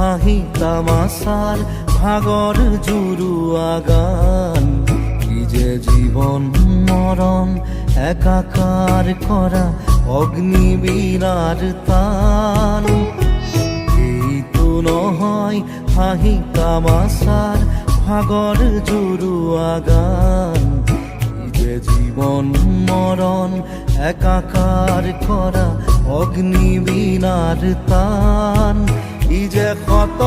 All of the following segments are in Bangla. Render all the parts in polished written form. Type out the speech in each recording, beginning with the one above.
হাঁহি তামাশার ভাগর জুড়ুয়া গান। কি যে জীবন মরণ একাকার করা অগ্নিবীণার তান। এই তো নহয় হাঁহি তামাশার ভাগর জুড়ুয়া গান। কি যে জীবন মরণ একাকার করা অগ্নিবীণার তান। ই যে কত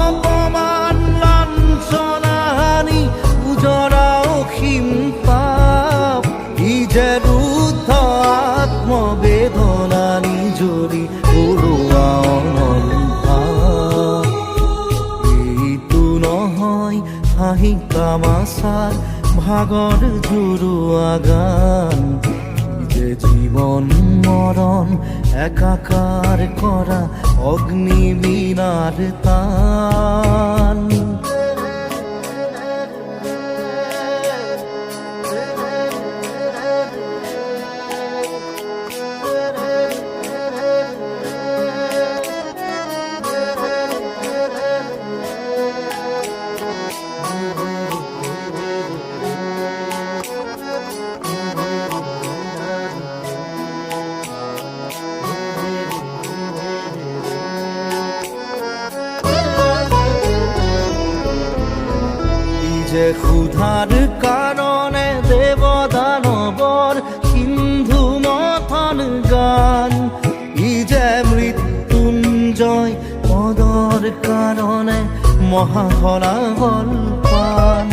অপমান লাঞ্ছনাহানি উজরা অসীম পাপ। ই যে রুদ্ধ আত্মবেদনা নিজরি উৰুৱা অনল ভাৱ। এইটো নহয় হাঁহি তামাশাৰ ভাগৰ জুৰুৱা গান। যে জীবন মরণ একাকার করা অগ্নিবীণার তান। যে ক্ষুধার কারণে দেবদানবর সিন্ধু মথন গান। ই যে মৃত্যুঞ্জয় পদর কারণে মহাহলাহল পান।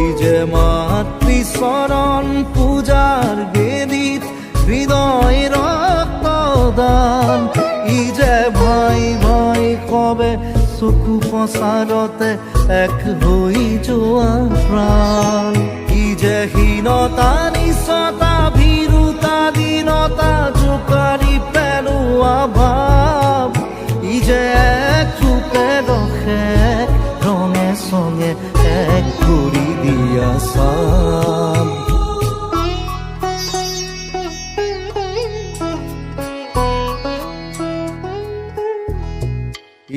ই যে মাতৃচরণ পূজার বেদিত হৃদয় রক্তদান। ই যে ভাই ভাই কবে চকু পচাৰতে এক হৈ যোৱা প্ৰাণ। ই যে হীনতা নিচতা ভীৰুতা দীনতা জোকাৰি পেলোৱা ভাৱ। ই যে এক ৰূপে ৰখে ৰঙে চঙে এক কৰি দিয়া চাম।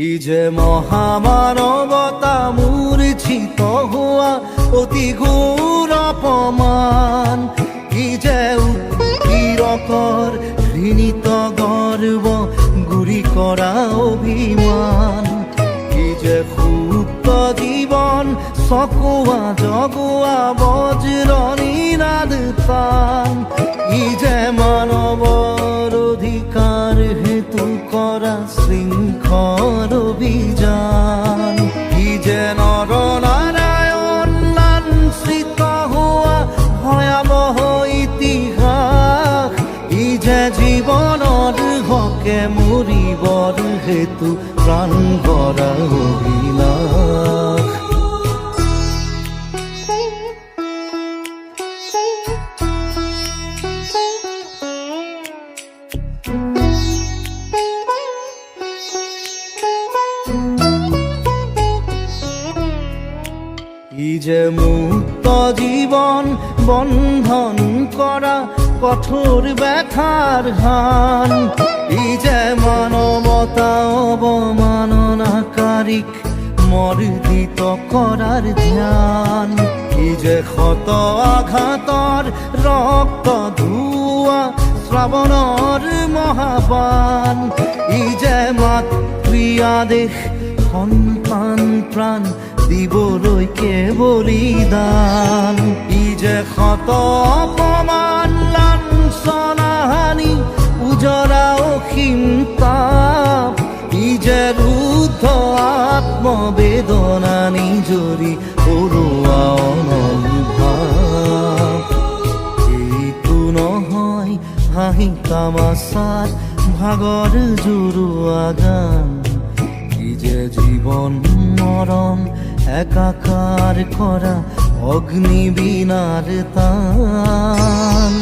ই যে মহামানৱতা মূৰ্ছিত হোৱা অতি ঘোৰ অপমান। ই যে উৎপীড়কৰ ঘৃণিত গৰ্ব গুৰি কৰা অভিমান। ই যে সুপ্ত জীৱন চকুৱা জগুৱা বজ্ৰ নিনাদ তান। ই যে মানৱৰ অধিকাৰ হেতু কৰা শৃংখল অভিযান। ই যে নৰ নাৰায়ণ লাঞ্ছিত হোৱা ভয়াৱহ ইতিহাস। ই যে জীৱনৰ হকে মৰিবৰ হেতু প্ৰাণ ভৰা অভিলাষ। ই যে মুক্ত জীবন বন্ধন করা কঠোর ব্যথার হান। ই যে মানবতা অবমাননাকারীক মর্দিত করার ধ্যান। ই যে ক্ষত আঘাতৰ রক্ত ধোৱা শ্রাবণৰ মহাপান। ই যে মাতৃ আদেশ সন্তান প্ৰাণ দিবলৈকে বলিদান। ই যে ক্ষত অপমান লাঞ্ছনাহানি উজৰা অসীম তাপ। ই যে ৰুদ্ধ আত্মবেদনা নিজৰি উৰুৱা অনল ভাৱ। এইটো নহয় হাঁহি তামাশাৰ ভাগৰ জুৰুৱা গান। কি যে জীবন মরণ একাকার করা অগ্নিবীণার তান।